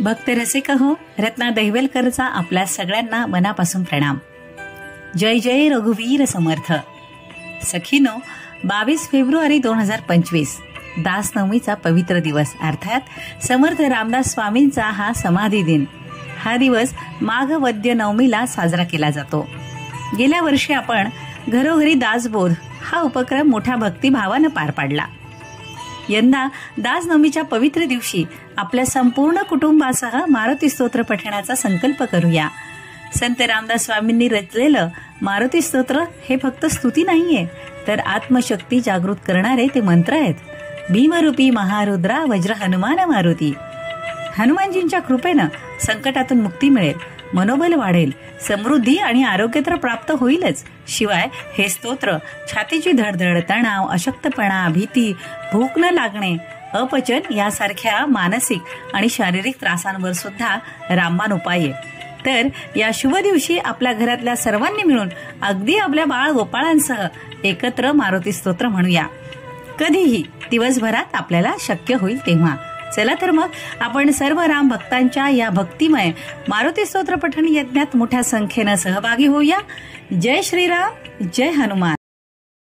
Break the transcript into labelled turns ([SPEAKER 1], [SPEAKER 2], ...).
[SPEAKER 1] भक्त रसिक हो, रत्ना दहिवेलकरचा आपल्या सगळ्यांना मनापासून प्रणाम. जय जय रघुवीर समर्थ. सखीनो, 22 फेब्रुवारी 2025 दासनवमीचा पवित्र दिवस, अर्थात समर्थ रामदास स्वामींचा हा समाधी दिन. हा दिवस माघ वद्य नवमीला साजरा केला जातो. गेल्या वर्षी आपण घरोघरी दासबोध हा उपक्रम मोठ्या भक्तिभावानं पार पाडला. यंदा दासनवमीच्या पवित्र दिवशी आपल्या संपूर्ण कुटुंबासह मारुती स्तोत्र पठणाचा संकल्प करूया. संत रामदास स्वामींनी रचलेलं मारुती स्तोत्र हे फक्त स्तुती नाहीये, तर आत्मशक्ती जागृत करणारे ते मंत्र आहेत. भीमरूपी महारुद्रा वज्र हनुमान मारुती. हनुमानजींच्या कृपेनं संकटातून मुक्ती मिळेल, मनोबल वाढेल, समृद्धी आणि आरोग्य तर प्राप्त होईलच. शिवाय हे स्तोत्र छातीची धडधड, तणाव, अशक्तपणा, भीती, भूक न लागणे, अपचन यासारख्या मानसिक आणि शारीरिक त्रासांवर सुद्धा रामबाण उपाय आहे. तर या शुभ दिवशी आपल्या घरातल्या सर्वांनी मिळून अगदी आपल्या बाळ गोपाळांसह एकत्र मारुती स्तोत्र म्हणूया. कधीही दिवसभरात आपल्याला शक्य होईल तेव्हा. चला तर मग आपण सर्व राम भक्तांच्या या भक्तिमय मारुती स्तोत्र पठण यज्ञात मोठ्या संख्येनं सहभागी होऊया. जय श्रीराम, जय हनुमान.